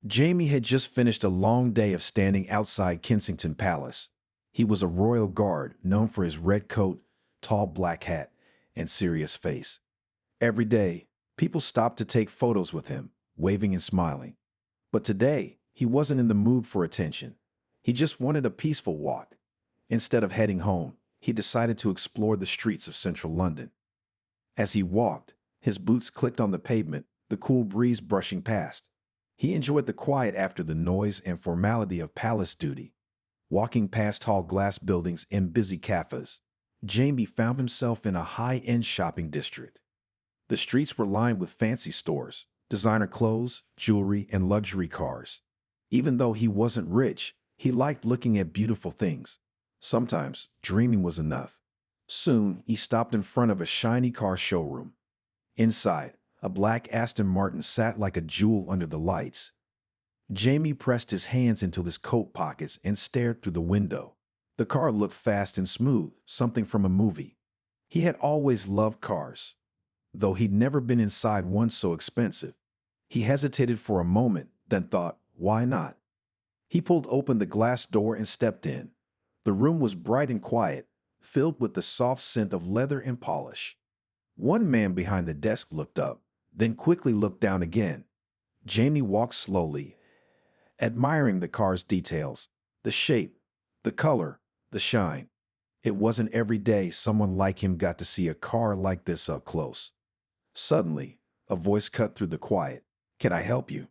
Jamie had just finished a long day of standing outside Kensington Palace. He was a royal guard known for his red coat, tall black hat, and serious face. Every day, people stopped to take photos with him, waving and smiling. But today, he wasn't in the mood for attention. He just wanted a peaceful walk. Instead of heading home, he decided to explore the streets of central London. As he walked, his boots clicked on the pavement, the cool breeze brushing past. He enjoyed the quiet after the noise and formality of palace duty. Walking past tall glass buildings and busy cafes, Jamie found himself in a high-end shopping district. The streets were lined with fancy stores, designer clothes, jewelry, and luxury cars. Even though he wasn't rich, he liked looking at beautiful things. Sometimes dreaming was enough. Soon, he stopped in front of a shiny car showroom. Inside, a black Aston Martin sat like a jewel under the lights. Jamie pressed his hands into his coat pockets and stared through the window. The car looked fast and smooth, something from a movie. He had always loved cars, though he'd never been inside one so expensive. He hesitated for a moment, then thought, why not? He pulled open the glass door and stepped in. The room was bright and quiet, filled with the soft scent of leather and polish. One man behind the desk looked up, then quickly looked down again. Jamie walked slowly, admiring the car's details, the shape, the color, the shine. It wasn't every day someone like him got to see a car like this up close. Suddenly, a voice cut through the quiet. "Can I help you?"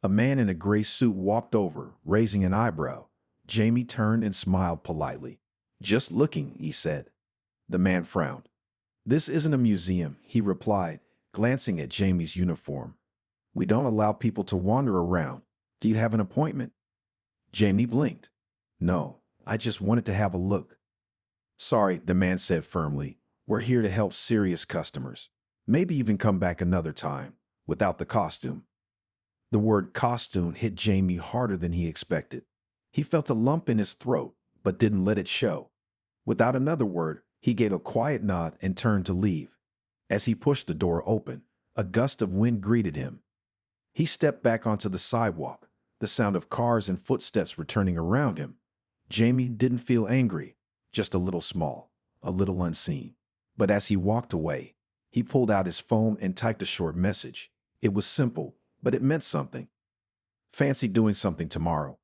A man in a gray suit walked over, raising an eyebrow. Jamie turned and smiled politely. "Just looking," he said. The man frowned. "This isn't a museum," he replied, glancing at Jamie's uniform. "We don't allow people to wander around. Do you have an appointment?" Jamie blinked. "No, I just wanted to have a look." "Sorry," the man said firmly. "We're here to help serious customers. Maybe even come back another time, without the costume." The word costume hit Jamie harder than he expected. He felt a lump in his throat, but didn't let it show. Without another word, he gave a quiet nod and turned to leave. As he pushed the door open, a gust of wind greeted him. He stepped back onto the sidewalk, the sound of cars and footsteps returning around him. Jamie didn't feel angry, just a little small, a little unseen. But as he walked away, he pulled out his phone and typed a short message. It was simple, but it meant something. "Fancy doing something tomorrow."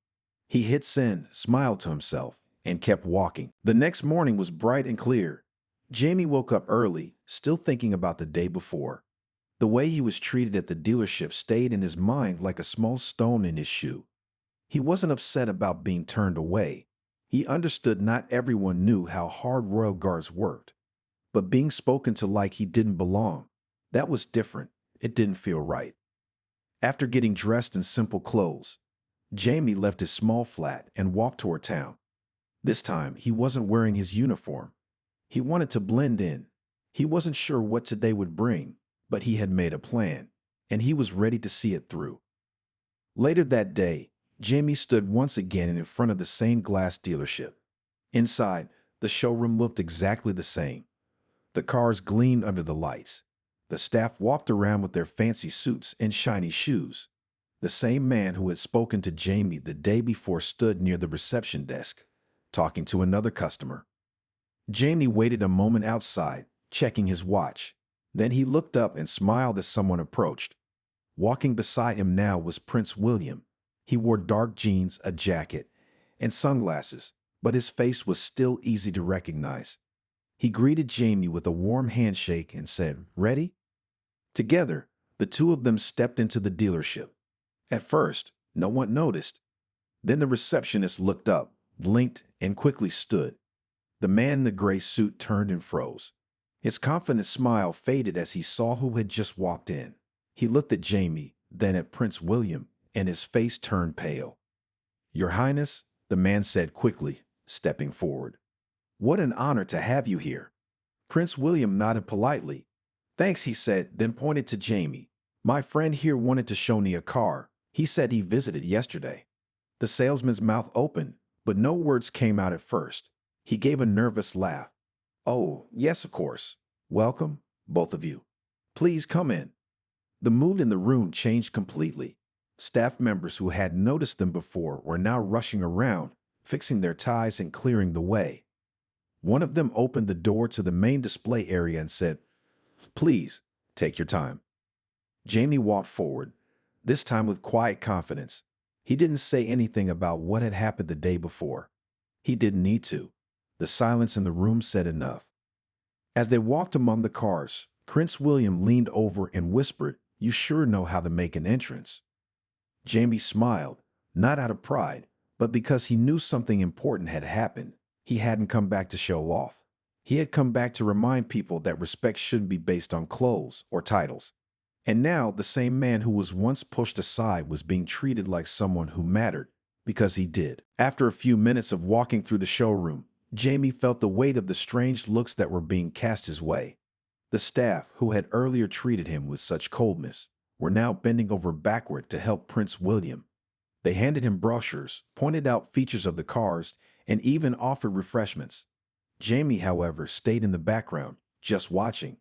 He hit send, smiled to himself, and kept walking. The next morning was bright and clear. Jamie woke up early, still thinking about the day before. The way he was treated at the dealership stayed in his mind like a small stone in his shoe. He wasn't upset about being turned away. He understood not everyone knew how hard royal guards worked. But being spoken to like he didn't belong, that was different. It didn't feel right. After getting dressed in simple clothes, Jamie left his small flat and walked toward town. This time, he wasn't wearing his uniform. He wanted to blend in. He wasn't sure what today would bring, but he had made a plan, and he was ready to see it through. Later that day, Jamie stood once again in front of the same glass dealership. Inside, the showroom looked exactly the same. The cars gleamed under the lights. The staff walked around with their fancy suits and shiny shoes. The same man who had spoken to Jamie the day before stood near the reception desk, talking to another customer. Jamie waited a moment outside, checking his watch. Then he looked up and smiled as someone approached. Walking beside him now was Prince William. He wore dark jeans, a jacket, and sunglasses, but his face was still easy to recognize. He greeted Jamie with a warm handshake and said, "Ready?" Together, the two of them stepped into the dealership. At first, no one noticed. Then the receptionist looked up, blinked, and quickly stood. The man in the gray suit turned and froze. His confident smile faded as he saw who had just walked in. He looked at Jamie, then at Prince William, and his face turned pale. "Your Highness," the man said quickly, stepping forward. "What an honor to have you here." Prince William nodded politely. "Thanks," he said, then pointed to Jamie. "My friend here wanted to show me a car. He said he visited yesterday." The salesman's mouth opened, but no words came out at first. He gave a nervous laugh. "Oh, yes, of course. Welcome, both of you. Please come in." The mood in the room changed completely. Staff members who had noticed them before were now rushing around, fixing their ties and clearing the way. One of them opened the door to the main display area and said, "Please, take your time." Jamie walked forward, this time with quiet confidence. He didn't say anything about what had happened the day before. He didn't need to. The silence in the room said enough. As they walked among the cars, Prince William leaned over and whispered, "You sure know how to make an entrance." Jamie smiled, not out of pride, but because he knew something important had happened. He hadn't come back to show off. He had come back to remind people that respect shouldn't be based on clothes or titles. And now the same man who was once pushed aside was being treated like someone who mattered, because he did. After a few minutes of walking through the showroom, Jamie felt the weight of the strange looks that were being cast his way. The staff, who had earlier treated him with such coldness, were now bending over backward to help Prince William. They handed him brochures, pointed out features of the cars, and even offered refreshments. Jamie, however, stayed in the background, just watching.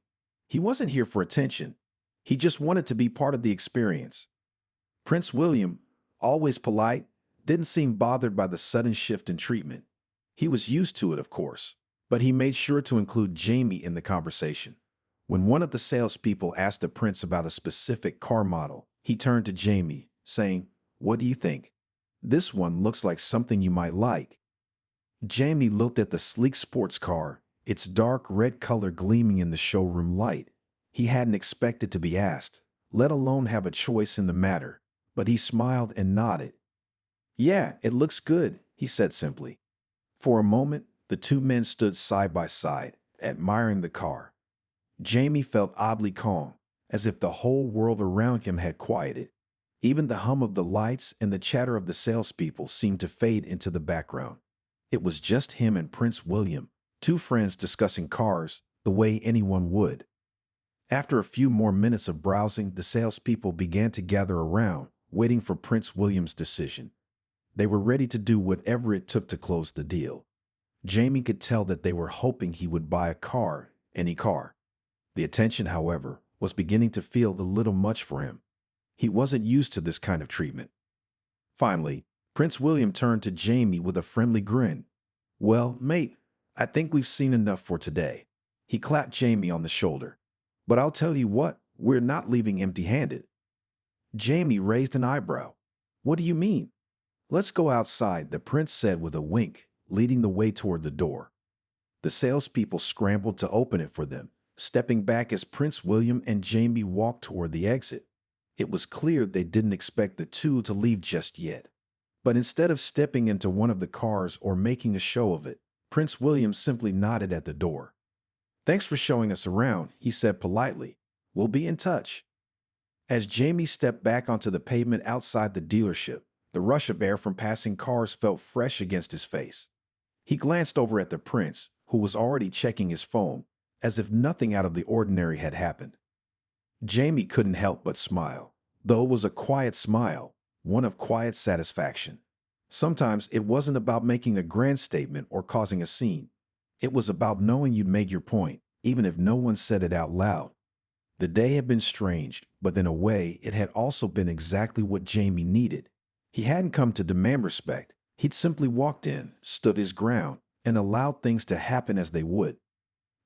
He wasn't here for attention. He just wanted to be part of the experience. Prince William, always polite, didn't seem bothered by the sudden shift in treatment. He was used to it, of course, but he made sure to include Jamie in the conversation. When one of the salespeople asked the prince about a specific car model, he turned to Jamie, saying, "What do you think? This one looks like something you might like." Jamie looked at the sleek sports car, its dark red color gleaming in the showroom light. He hadn't expected to be asked, let alone have a choice in the matter, but he smiled and nodded. "Yeah, it looks good," he said simply. For a moment, the two men stood side by side, admiring the car. Jamie felt oddly calm, as if the whole world around him had quieted. Even the hum of the lights and the chatter of the salespeople seemed to fade into the background. It was just him and Prince William, two friends discussing cars the way anyone would. After a few more minutes of browsing, the salespeople began to gather around, waiting for Prince William's decision. They were ready to do whatever it took to close the deal. Jamie could tell that they were hoping he would buy a car, any car. The attention, however, was beginning to feel a little much for him. He wasn't used to this kind of treatment. Finally, Prince William turned to Jamie with a friendly grin. "Well, mate, I think we've seen enough for today." He clapped Jamie on the shoulder. "But I'll tell you what, we're not leaving empty-handed." Jamie raised an eyebrow. "What do you mean?" "Let's go outside," the prince said with a wink, leading the way toward the door. The salespeople scrambled to open it for them, stepping back as Prince William and Jamie walked toward the exit. It was clear they didn't expect the two to leave just yet. But instead of stepping into one of the cars or making a show of it, Prince William simply nodded at the door. "Thanks for showing us around," he said politely. "We'll be in touch." As Jamie stepped back onto the pavement outside the dealership, the rush of air from passing cars felt fresh against his face. He glanced over at the prince, who was already checking his phone, as if nothing out of the ordinary had happened. Jamie couldn't help but smile, though it was a quiet smile, one of quiet satisfaction. Sometimes it wasn't about making a grand statement or causing a scene. It was about knowing you'd made your point, even if no one said it out loud. The day had been strange, but in a way, it had also been exactly what Jamie needed. He hadn't come to demand respect. He'd simply walked in, stood his ground, and allowed things to happen as they would.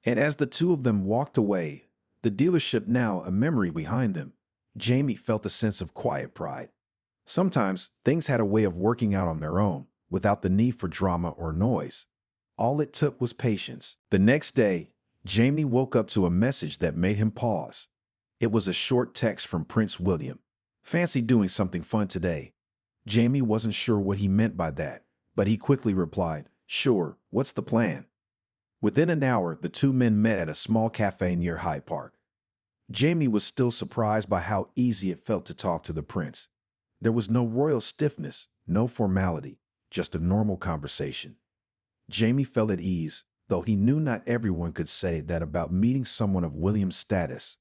And as the two of them walked away, the dealership now a memory behind them, Jamie felt a sense of quiet pride. Sometimes things had a way of working out on their own, without the need for drama or noise. All it took was patience. The next day, Jamie woke up to a message that made him pause. It was a short text from Prince William. "Fancy doing something fun today?" Jamie wasn't sure what he meant by that, but he quickly replied, "Sure, what's the plan?" Within an hour, the two men met at a small cafe near Hyde Park. Jamie was still surprised by how easy it felt to talk to the prince. There was no royal stiffness, no formality, just a normal conversation. Jamie felt at ease, though he knew not everyone could say that about meeting someone of William's status.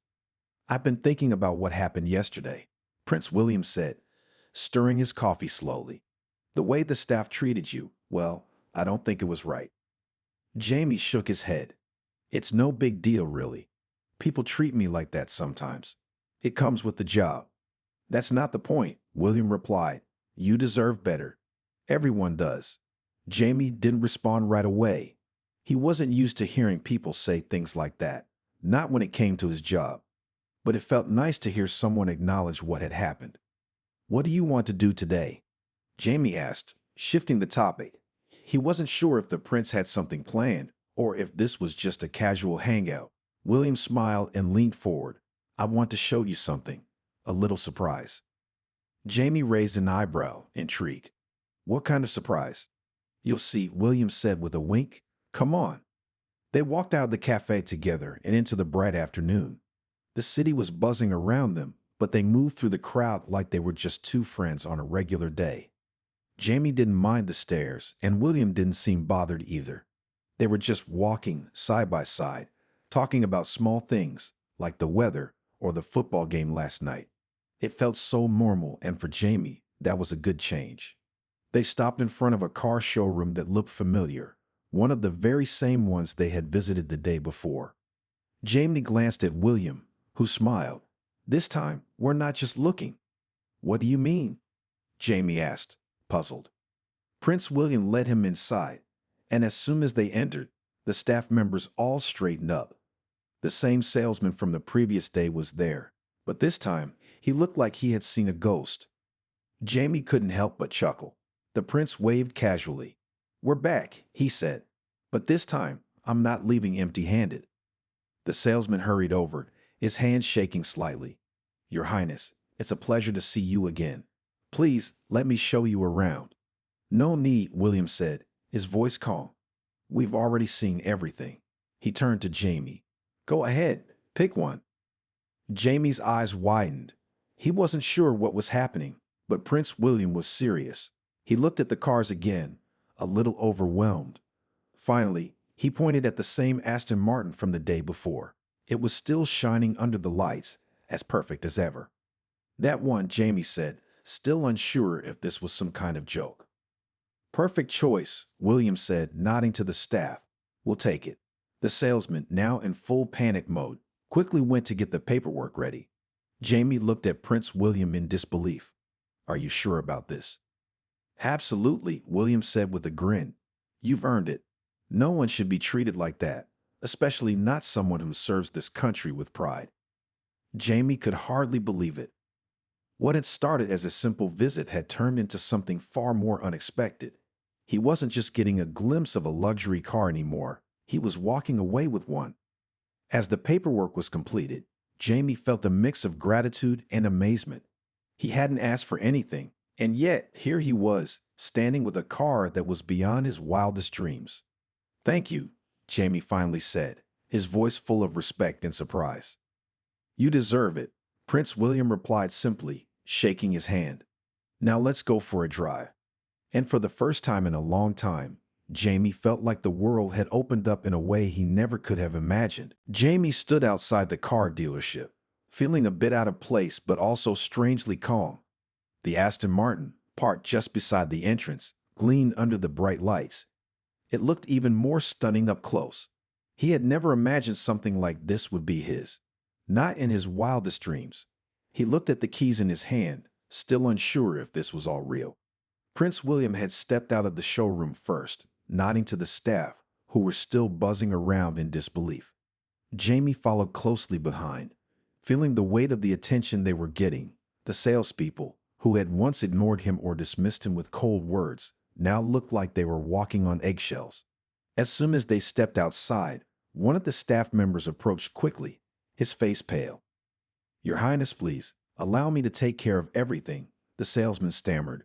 "I've been thinking about what happened yesterday," Prince William said, stirring his coffee slowly. "The way the staff treated you, well, I don't think it was right." Jamie shook his head. "It's no big deal, really. People treat me like that sometimes. It comes with the job." That's not the point, William replied. You deserve better. Everyone does. Jamie didn't respond right away. He wasn't used to hearing people say things like that, not when it came to his job. But it felt nice to hear someone acknowledge what had happened. What do you want to do today? Jamie asked, shifting the topic. He wasn't sure if the prince had something planned or if this was just a casual hangout. William smiled and leaned forward. I want to show you something. A little surprise. Jamie raised an eyebrow, intrigued. What kind of surprise? You'll see, William said with a wink. Come on. They walked out of the cafe together and into the bright afternoon. The city was buzzing around them, but they moved through the crowd like they were just two friends on a regular day. Jamie didn't mind the stares, and William didn't seem bothered either. They were just walking side by side, talking about small things like the weather or the football game last night. It felt so normal, and for Jamie, that was a good change. They stopped in front of a car showroom that looked familiar, one of the very same ones they had visited the day before. Jamie glanced at William, who smiled. This time, we're not just looking. What do you mean? Jamie asked, puzzled. Prince William led him inside, and as soon as they entered, the staff members all straightened up. The same salesman from the previous day was there, but this time, he looked like he had seen a ghost. Jamie couldn't help but chuckle. The prince waved casually. We're back, he said, but this time, I'm not leaving empty-handed. The salesman hurried over, his hands shaking slightly. Your Highness, it's a pleasure to see you again. Please, let me show you around. No need, William said, his voice calm. We've already seen everything. He turned to Jamie. Go ahead, pick one. Jamie's eyes widened. He wasn't sure what was happening, but Prince William was serious. He looked at the cars again, a little overwhelmed. Finally, he pointed at the same Aston Martin from the day before. It was still shining under the lights, as perfect as ever. That one, Jamie said, still unsure if this was some kind of joke. Perfect choice, William said, nodding to the staff. We'll take it. The salesman, now in full panic mode, quickly went to get the paperwork ready. Jamie looked at Prince William in disbelief. Are you sure about this? Absolutely, William said with a grin. You've earned it. No one should be treated like that, especially not someone who serves this country with pride. Jamie could hardly believe it. What had started as a simple visit had turned into something far more unexpected. He wasn't just getting a glimpse of a luxury car anymore. He was walking away with one. As the paperwork was completed, Jamie felt a mix of gratitude and amazement. He hadn't asked for anything, and yet here he was, standing with a car that was beyond his wildest dreams. Thank you, Jamie finally said, his voice full of respect and surprise. You deserve it, Prince William replied simply, shaking his hand. Now let's go for a drive. And for the first time in a long time, Jamie felt like the world had opened up in a way he never could have imagined. Jamie stood outside the car dealership, feeling a bit out of place but also strangely calm. The Aston Martin, parked just beside the entrance, gleamed under the bright lights. It looked even more stunning up close. He had never imagined something like this would be his. Not in his wildest dreams. He looked at the keys in his hand, still unsure if this was all real. Prince William had stepped out of the showroom first, nodding to the staff, who were still buzzing around in disbelief. Jamie followed closely behind, feeling the weight of the attention they were getting. The salespeople, who had once ignored him or dismissed him with cold words, now looked like they were walking on eggshells. As soon as they stepped outside, one of the staff members approached quickly, his face pale. Your Highness, please, allow me to take care of everything, the salesman stammered.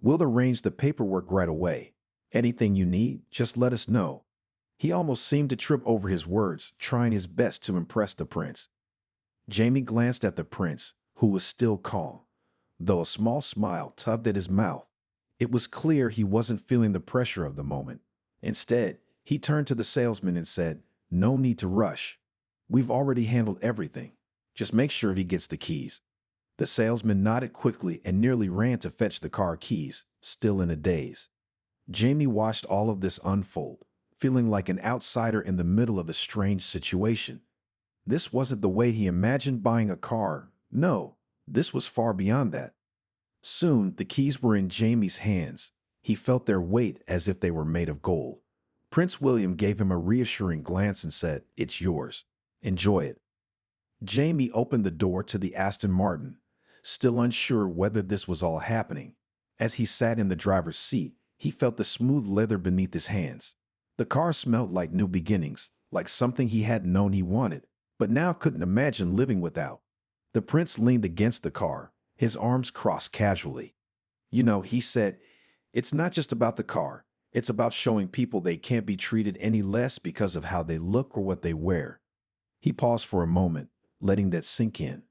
We'll arrange the paperwork right away. Anything you need, just let us know. He almost seemed to trip over his words, trying his best to impress the prince. Jamie glanced at the prince, who was still calm, though a small smile tugged at his mouth. It was clear he wasn't feeling the pressure of the moment. Instead, he turned to the salesman and said, No need to rush. We've already handled everything. Just make sure he gets the keys. The salesman nodded quickly and nearly ran to fetch the car keys, still in a daze. Jamie watched all of this unfold, feeling like an outsider in the middle of a strange situation. This wasn't the way he imagined buying a car. No, This was far beyond that. Soon, the keys were in Jamie's hands. He felt their weight as if they were made of gold. Prince William gave him a reassuring glance and said, "It's yours. Enjoy it." Jamie opened the door to the Aston Martin, still unsure whether this was all happening. As he sat in the driver's seat, he felt the smooth leather beneath his hands. The car smelled like new beginnings, like something he hadn't known he wanted, but now couldn't imagine living without. The prince leaned against the car, his arms crossed casually. "You know," he said, "it's not just about the car. It's about showing people they can't be treated any less because of how they look or what they wear." He paused for a moment, letting that sink in.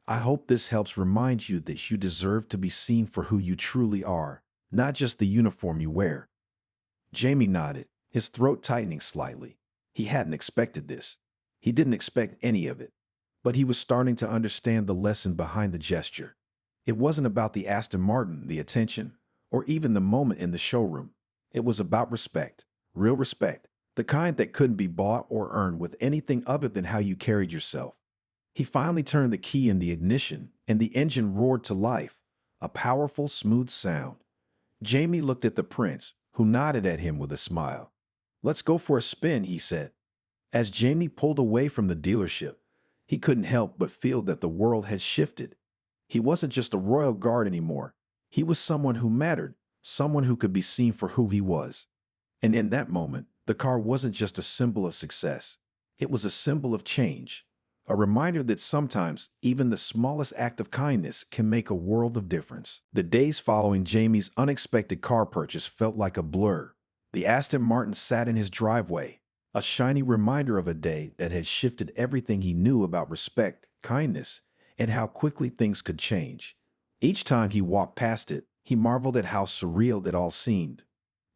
"I hope this helps remind you that you deserve to be seen for who you truly are, not just the uniform you wear." Jamie nodded, his throat tightening slightly. He hadn't expected this. He didn't expect any of it. But he was starting to understand the lesson behind the gesture. It wasn't about the Aston Martin, the attention, or even the moment in the showroom. It was about respect, real respect, the kind that couldn't be bought or earned with anything other than how you carried yourself. He finally turned the key in the ignition, and the engine roared to life, a powerful, smooth sound. Jamie looked at the prince, who nodded at him with a smile. "Let's go for a spin," he said. As Jamie pulled away from the dealership, he couldn't help but feel that the world had shifted. He wasn't just a royal guard anymore. He was someone who mattered, someone who could be seen for who he was. And in that moment, the car wasn't just a symbol of success. It was a symbol of change, a reminder that sometimes even the smallest act of kindness can make a world of difference. The days following Jamie's unexpected car purchase felt like a blur. The Aston Martin sat in his driveway, a shiny reminder of a day that had shifted everything he knew about respect, kindness, and how quickly things could change. Each time he walked past it, he marveled at how surreal it all seemed.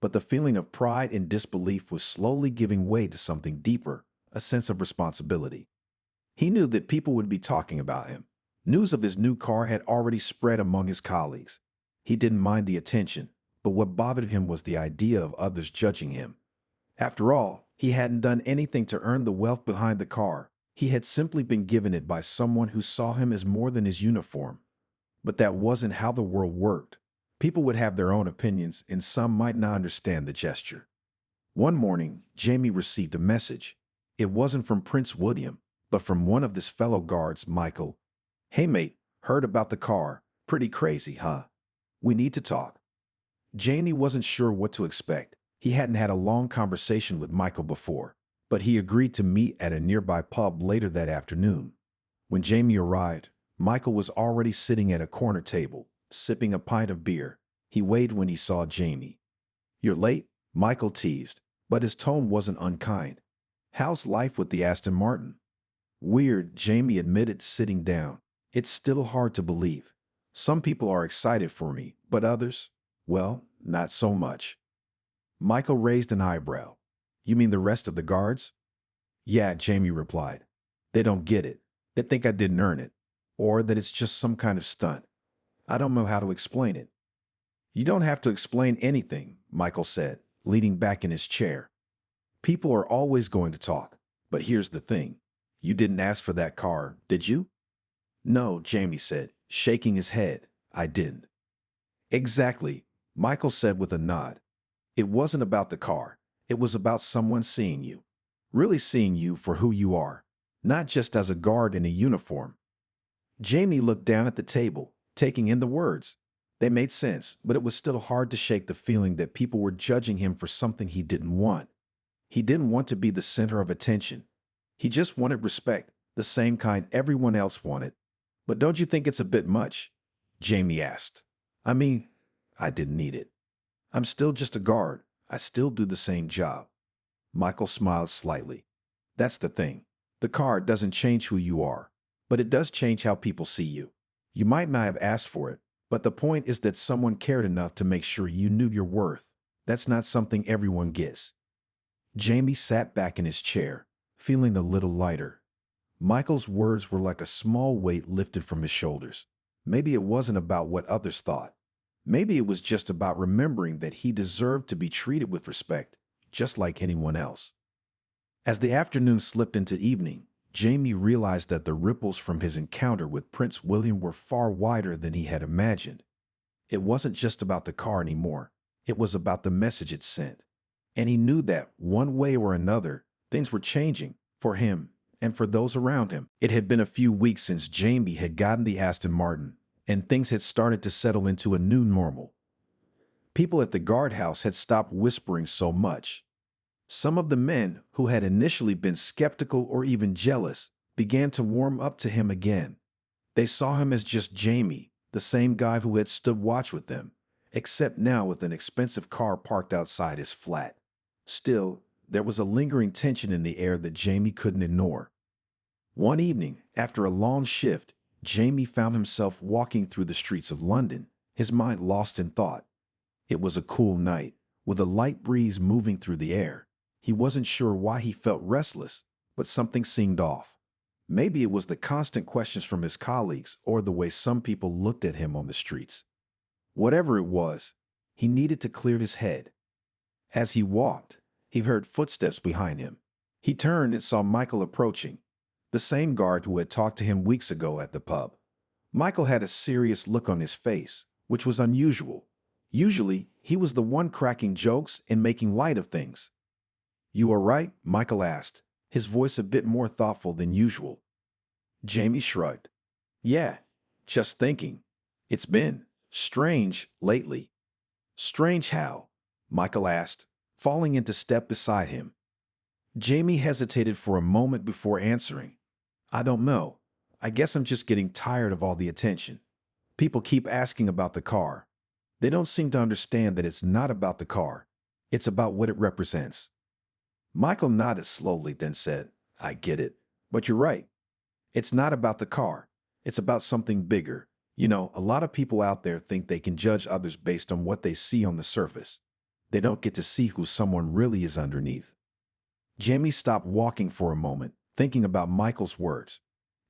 But the feeling of pride and disbelief was slowly giving way to something deeper, a sense of responsibility. He knew that people would be talking about him. News of his new car had already spread among his colleagues. He didn't mind the attention, but what bothered him was the idea of others judging him. After all, he hadn't done anything to earn the wealth behind the car. He had simply been given it by someone who saw him as more than his uniform. But that wasn't how the world worked. People would have their own opinions, and some might not understand the gesture. One morning, Jamie received a message. It wasn't from Prince William, but from one of his fellow guards, Michael. "Hey mate, heard about the car. Pretty crazy, huh? We need to talk." Jamie wasn't sure what to expect. He hadn't had a long conversation with Michael before, but he agreed to meet at a nearby pub later that afternoon. When Jamie arrived, Michael was already sitting at a corner table, sipping a pint of beer. He waved when he saw Jamie. "You're late?" Michael teased, but his tone wasn't unkind. "How's life with the Aston Martin?" "Weird," Jamie admitted, sitting down. "It's still hard to believe. Some people are excited for me, but others, well, not so much." Michael raised an eyebrow. "You mean the rest of the guards?" "Yeah," Jamie replied. "They don't get it. They think I didn't earn it, or that it's just some kind of stunt. I don't know how to explain it." "You don't have to explain anything," Michael said, leaning back in his chair. "People are always going to talk, but here's the thing. You didn't ask for that car, did you?" "No," Jamie said, shaking his head. "I didn't." "Exactly," Michael said with a nod. "It wasn't about the car. It was about someone seeing you. Really seeing you for who you are, not just as a guard in a uniform." Jamie looked down at the table, taking in the words. They made sense, but it was still hard to shake the feeling that people were judging him for something he didn't want. He didn't want to be the center of attention. He just wanted respect, the same kind everyone else wanted. "But don't you think it's a bit much?" Jamie asked. "I mean, I didn't need it. I'm still just a guard. I still do the same job." Michael smiled slightly. "That's the thing. The car doesn't change who you are, but it does change how people see you. You might not have asked for it, but the point is that someone cared enough to make sure you knew your worth. That's not something everyone gets." Jamie sat back in his chair, feeling a little lighter. Michael's words were like a small weight lifted from his shoulders. Maybe it wasn't about what others thought. Maybe it was just about remembering that he deserved to be treated with respect, just like anyone else. As the afternoon slipped into evening, Jamie realized that the ripples from his encounter with Prince William were far wider than he had imagined. It wasn't just about the car anymore. It was about the message it sent. And he knew that, one way or another, things were changing for him and for those around him. It had been a few weeks since Jamie had gotten the Aston Martin, and things had started to settle into a new normal. People at the guardhouse had stopped whispering so much. Some of the men, who had initially been skeptical or even jealous, began to warm up to him again. They saw him as just Jamie, the same guy who had stood watch with them, except now with an expensive car parked outside his flat. Still, there was a lingering tension in the air that Jamie couldn't ignore. One evening, after a long shift, Jamie found himself walking through the streets of London, his mind lost in thought. It was a cool night, with a light breeze moving through the air. He wasn't sure why he felt restless, but something seemed off. Maybe it was the constant questions from his colleagues or the way some people looked at him on the streets. Whatever it was, he needed to clear his head. As he walked, he heard footsteps behind him. He turned and saw Michael approaching, the same guard who had talked to him weeks ago at the pub. Michael had a serious look on his face, which was unusual. Usually, he was the one cracking jokes and making light of things. "You all right?" Michael asked, his voice a bit more thoughtful than usual. Jamie shrugged. "Yeah, just thinking. It's been strange lately." "Strange how?" Michael asked, falling into step beside him. Jamie hesitated for a moment before answering. "I don't know. I guess I'm just getting tired of all the attention. People keep asking about the car. They don't seem to understand that it's not about the car. It's about what it represents." Michael nodded slowly, then said, "I get it, but you're right. It's not about the car. It's about something bigger. You know, a lot of people out there think they can judge others based on what they see on the surface. They don't get to see who someone really is underneath." Jamie stopped walking for a moment, thinking about Michael's words.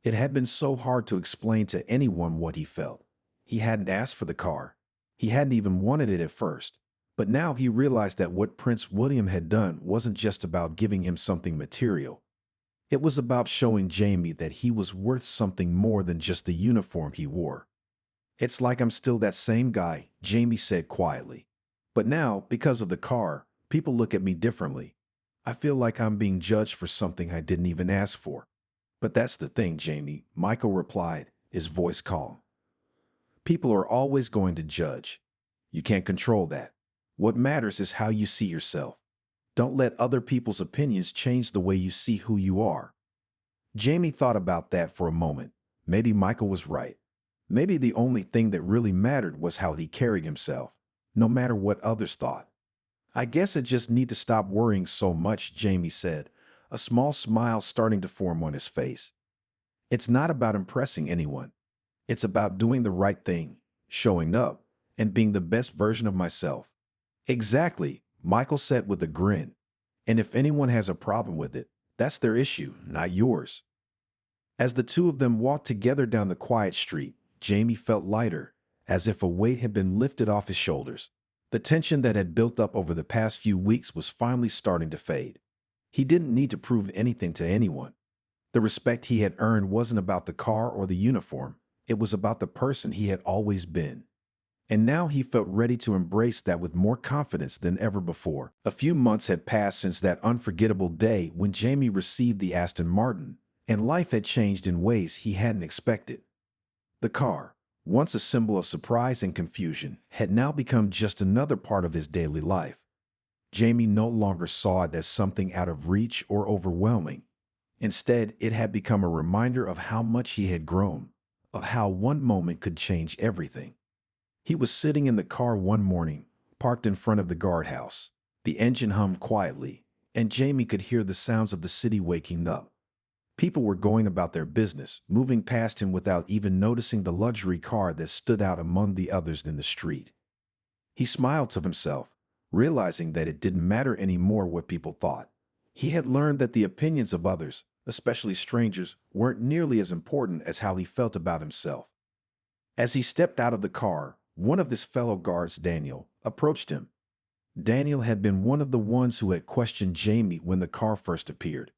It had been so hard to explain to anyone what he felt. He hadn't asked for the car. He hadn't even wanted it at first. But now he realized that what Prince William had done wasn't just about giving him something material. It was about showing Jamie that he was worth something more than just the uniform he wore. "It's like I'm still that same guy," Jamie said quietly. "But now, because of the car, people look at me differently. I feel like I'm being judged for something I didn't even ask for." "But that's the thing, Jamie," Michael replied, his voice calm. "People are always going to judge. You can't control that. What matters is how you see yourself. Don't let other people's opinions change the way you see who you are." Jamie thought about that for a moment. Maybe Michael was right. Maybe the only thing that really mattered was how he carried himself, no matter what others thought. "I guess I just need to stop worrying so much," Jamie said, a small smile starting to form on his face. "It's not about impressing anyone. It's about doing the right thing, showing up, and being the best version of myself." "Exactly," Michael said with a grin. "And if anyone has a problem with it, that's their issue, not yours." As the two of them walked together down the quiet street, Jamie felt lighter, as if a weight had been lifted off his shoulders. The tension that had built up over the past few weeks was finally starting to fade. He didn't need to prove anything to anyone. The respect he had earned wasn't about the car or the uniform. It was about the person he had always been. And now he felt ready to embrace that with more confidence than ever before. A few months had passed since that unforgettable day when Jamie received the Aston Martin, and life had changed in ways he hadn't expected. The car, once a symbol of surprise and confusion, had now become just another part of his daily life. Jamie no longer saw it as something out of reach or overwhelming. Instead, it had become a reminder of how much he had grown, of how one moment could change everything. He was sitting in the car one morning, parked in front of the guardhouse. The engine hummed quietly, and Jamie could hear the sounds of the city waking up. People were going about their business, moving past him without even noticing the luxury car that stood out among the others in the street. He smiled to himself, realizing that it didn't matter anymore what people thought. He had learned that the opinions of others, especially strangers, weren't nearly as important as how he felt about himself. As he stepped out of the car, one of his fellow guards, Daniel, approached him. Daniel had been one of the ones who had questioned Jamie when the car first appeared.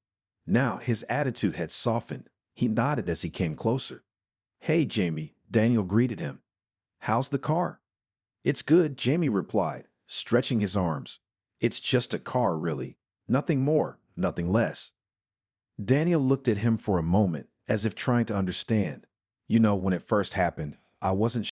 Now his attitude had softened. He nodded as he came closer. "Hey, Jamie," Daniel greeted him. "How's the car?" "It's good," Jamie replied, stretching his arms. "It's just a car, really. Nothing more, nothing less." Daniel looked at him for a moment, as if trying to understand. "You know, when it first happened, I wasn't